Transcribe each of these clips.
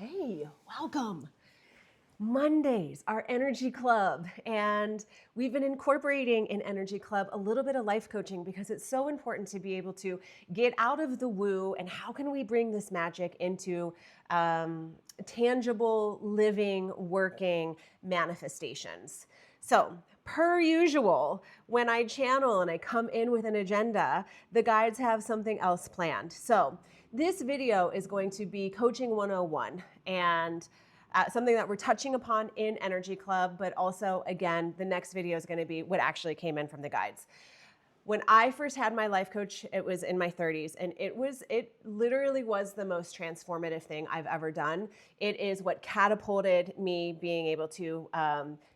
Hey, welcome. Mondays, our energy club. And we've been incorporating in energy club a little bit of life coaching because it's so important to be able to get out of the woo and how can we bring this magic into tangible, living, working manifestations. So, per usual, when I channel and I come in with an agenda, the guides have something else planned. So, this video is going to be Coaching 101 and something that we're touching upon in Energy Club, but also, again, the next video is going to be what actually came in from the guides. When I first had my life coach, it was in my 30s, and it literally was the most transformative thing I've ever done. It is what catapulted me being able to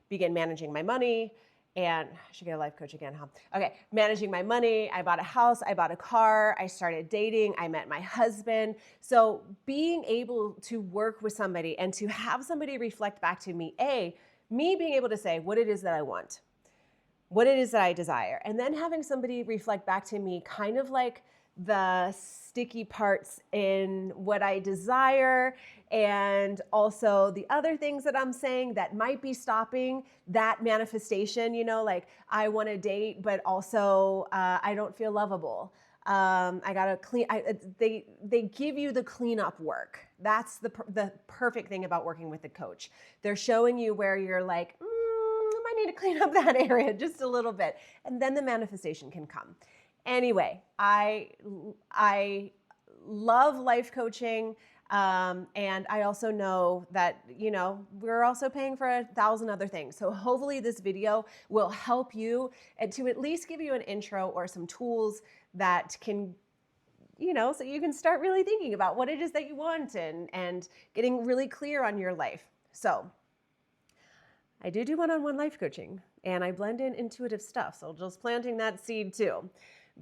begin managing my money. And I should get a life coach again, huh? Okay, managing my money. I bought a house, I bought a car, I started dating, I met my husband. So being able to work with somebody and to have somebody reflect back to me, me being able to say what it is that I want, what it is that I desire. And then having somebody reflect back to me kind of like the sticky parts in what I desire and also the other things that I'm saying that might be stopping that manifestation, like I want to date, but also I don't feel lovable. I gotta clean. They give you the cleanup work. That's the perfect thing about working with the coach. They're showing you where you're like, I need to clean up that area just a little bit, and then the manifestation can come. Anyway, I love life coaching. And I also know that, we're also paying for 1,000 other things. So hopefully this video will help you and to at least give you an intro or some tools that can, so you can start really thinking about what it is that you want and getting really clear on your life. So I do one-on-one life coaching and I blend in intuitive stuff. So just planting that seed too.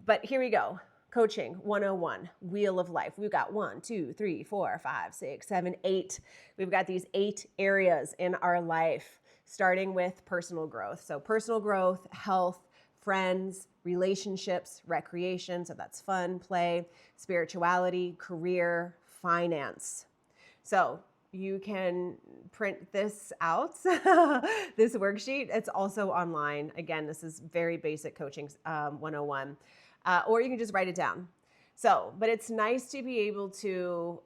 But here we go. Coaching 101, Wheel of Life. We've got 1, 2, 3, 4, 5, 6, 7, 8. We've got these 8 areas in our life, starting with personal growth. So personal growth, health, friends, relationships, recreation. So that's fun, play, spirituality, career, finance. So you can print this out, this worksheet. It's also online. Again, this is very basic coaching 101. Or you can just write it down. So, but it's nice to be able to,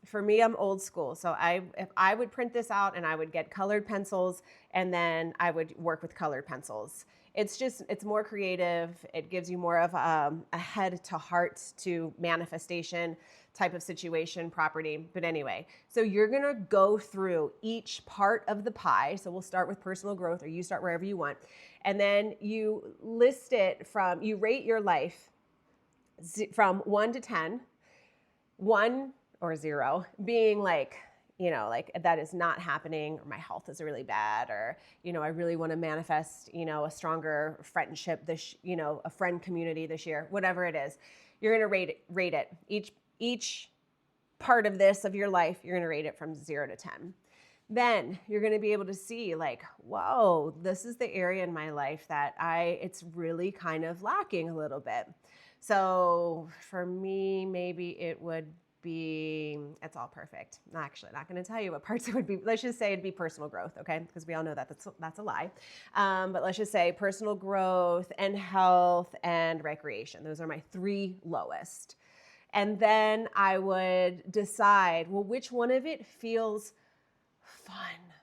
for me, I'm old school. So if I would print this out and I would get colored pencils and then I would work with colored pencils. It's more creative. It gives you more of a head to heart to manifestation type of situation, property. But anyway, so you're going to go through each part of the pie. So we'll start with personal growth, or you start wherever you want. And then you list it you rate your life from 1 to 10, 1 or 0 being like that is not happening, or my health is really bad, or, I really want to manifest, a stronger friendship a friend community this year, whatever it is. You're going to rate it. Each part of this of your life, you're going to rate it from 0 to 10. Then you're going to be able to see whoa, this is the area in my life that it's really kind of lacking a little bit. So for me, maybe it would be, it's all perfect. I'm actually not going to tell you what parts it would be. Let's just say it'd be personal growth, okay? Because we all know that's a lie. But let's just say personal growth and health and recreation. Those are my 3 lowest. And then I would decide, well, which one of it feels fun,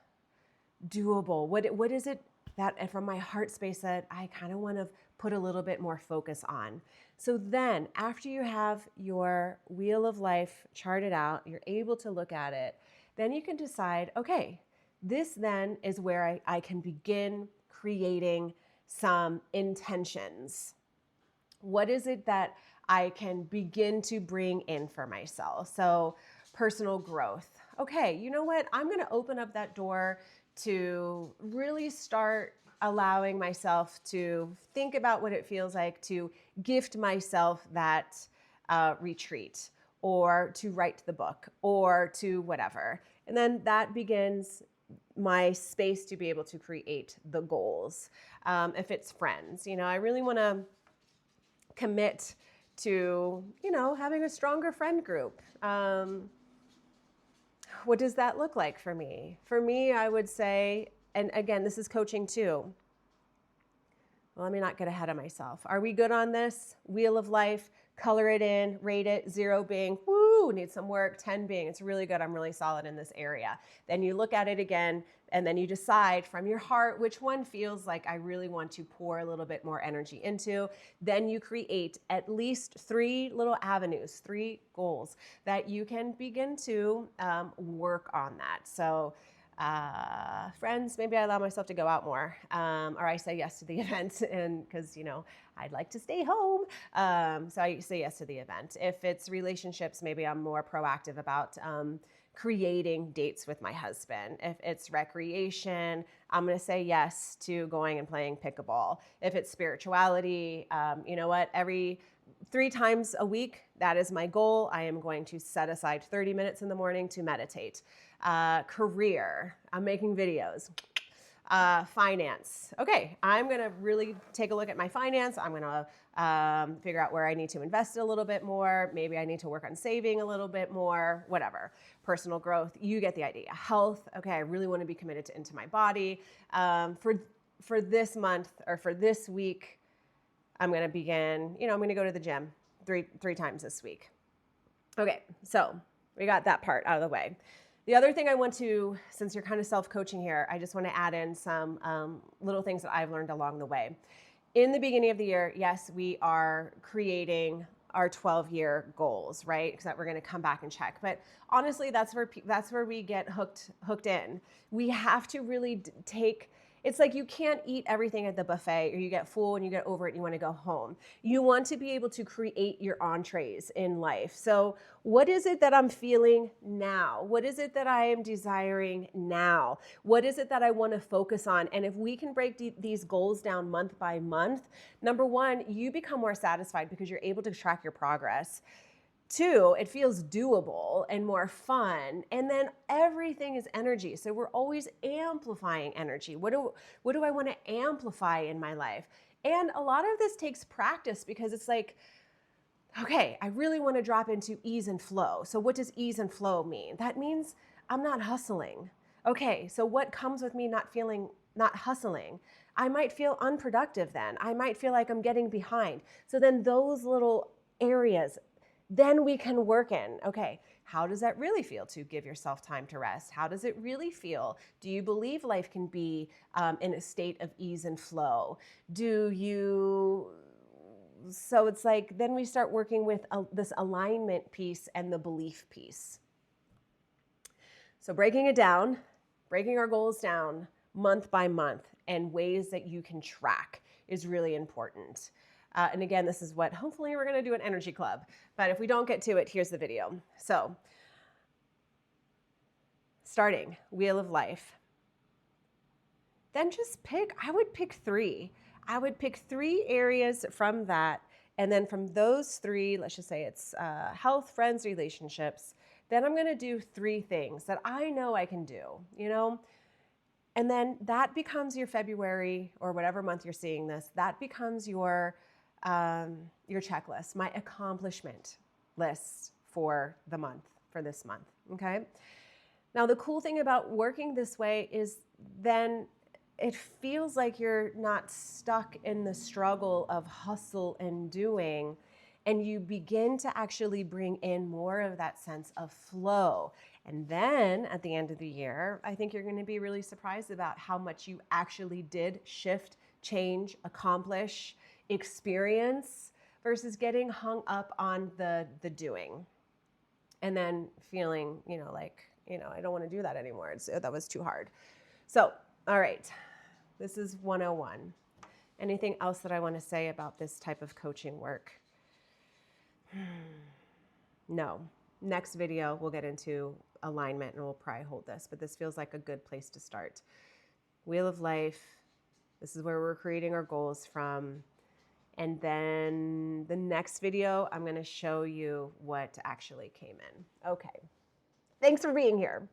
doable? What is it that from my heart space that I kind of want to put a little bit more focus on? So then after you have your wheel of life charted out, you're able to look at it, then you can decide, okay, this then is where I can begin creating some intentions. What is it that I can begin to bring in for myself? So personal growth. Okay, you know what? I'm going to open up that door to really start allowing myself to think about what it feels like to gift myself that retreat, or to write the book, or to whatever. And then that begins my space to be able to create the goals. If it's friends, I really want to commit to, having a stronger friend group. what does that look like for me? For me, I would say, and again, this is coaching too. Well, let me not get ahead of myself. Are we good on this? Wheel of life, color it in, rate it, 0 being, woo, needs some work, 10 being, it's really good, I'm really solid in this area. Then you look at it again, and then you decide from your heart which one feels like I really want to pour a little bit more energy into. Then you create at least 3 little avenues, 3 goals that you can begin to work on that. So friends, maybe I allow myself to go out more, or I say yes to the event, and because I'd like to stay home, so I say yes to the event. If it's relationships, maybe I'm more proactive about creating dates with my husband. If it's recreation, I'm going to say yes to going and playing pickleball. If it's spirituality, you know what? Every 3 times a week, that is my goal. I am going to set aside 30 minutes in the morning to meditate. Career, I'm making videos. Finance. Okay, I'm gonna really take a look at my finance. I'm gonna figure out where I need to invest a little bit more. Maybe I need to work on saving a little bit more, whatever. Personal growth, you get the idea. Health, okay, I really wanna be committed into my body. For this month or for this week, I'm gonna begin, I'm gonna go to the gym three times this week. Okay, so we got that part out of the way. The other thing I want to, since you're kind of self-coaching here, I just want to add in some little things that I've learned along the way. In the beginning of the year, yes, we are creating our 12-year goals, right? Because that we're going to come back and check. But honestly, that's where we get hooked in. We have to really take. It's like you can't eat everything at the buffet, or you get full and you get over it and you want to go home. You want to be able to create your entrees in life. So what is it that I'm feeling now? What is it that I am desiring now? What is it that I want to focus on? And if we can break these goals down month by month, number one, you become more satisfied because you're able to track your progress. 2, it feels doable and more fun. And then everything is energy. So we're always amplifying energy. What do I want to amplify in my life? And a lot of this takes practice because it's like, okay, I really want to drop into ease and flow. So what does ease and flow mean? That means I'm not hustling. Okay, so what comes with me not hustling? I might feel unproductive then. I might feel like I'm getting behind. So then those little areas, then we can work in, okay, how does that really feel to give yourself time to rest? How does it really feel? Do you believe life can be in a state of ease and flow? So it's like, then we start working with this alignment piece and the belief piece. So breaking it down, breaking our goals down month by month and ways that you can track is really important. And again, this is what hopefully we're going to do an energy club. But if we don't get to it, here's the video. So starting Wheel of Life. Then just I would pick 3. I would pick 3 areas from that. And then from those 3, let's just say it's health, friends, relationships. Then I'm going to do 3 things that I know I can do, And then that becomes your February or whatever month you're seeing this. That becomes your checklist, my accomplishment list for this month, okay? Now, the cool thing about working this way is then it feels like you're not stuck in the struggle of hustle and doing, and you begin to actually bring in more of that sense of flow. And then at the end of the year, I think you're going to be really surprised about how much you actually did shift, change, accomplish, experience versus getting hung up on the doing and then feeling, I don't want to do that anymore. That was too hard. So, all right, this is 101. Anything else that I want to say about this type of coaching work? No. Next video, we'll get into alignment and we'll probably hold this, but this feels like a good place to start. Wheel of Life. This is where we're creating our goals from. And then the next video, I'm going to show you what actually came in. Okay. Thanks for being here.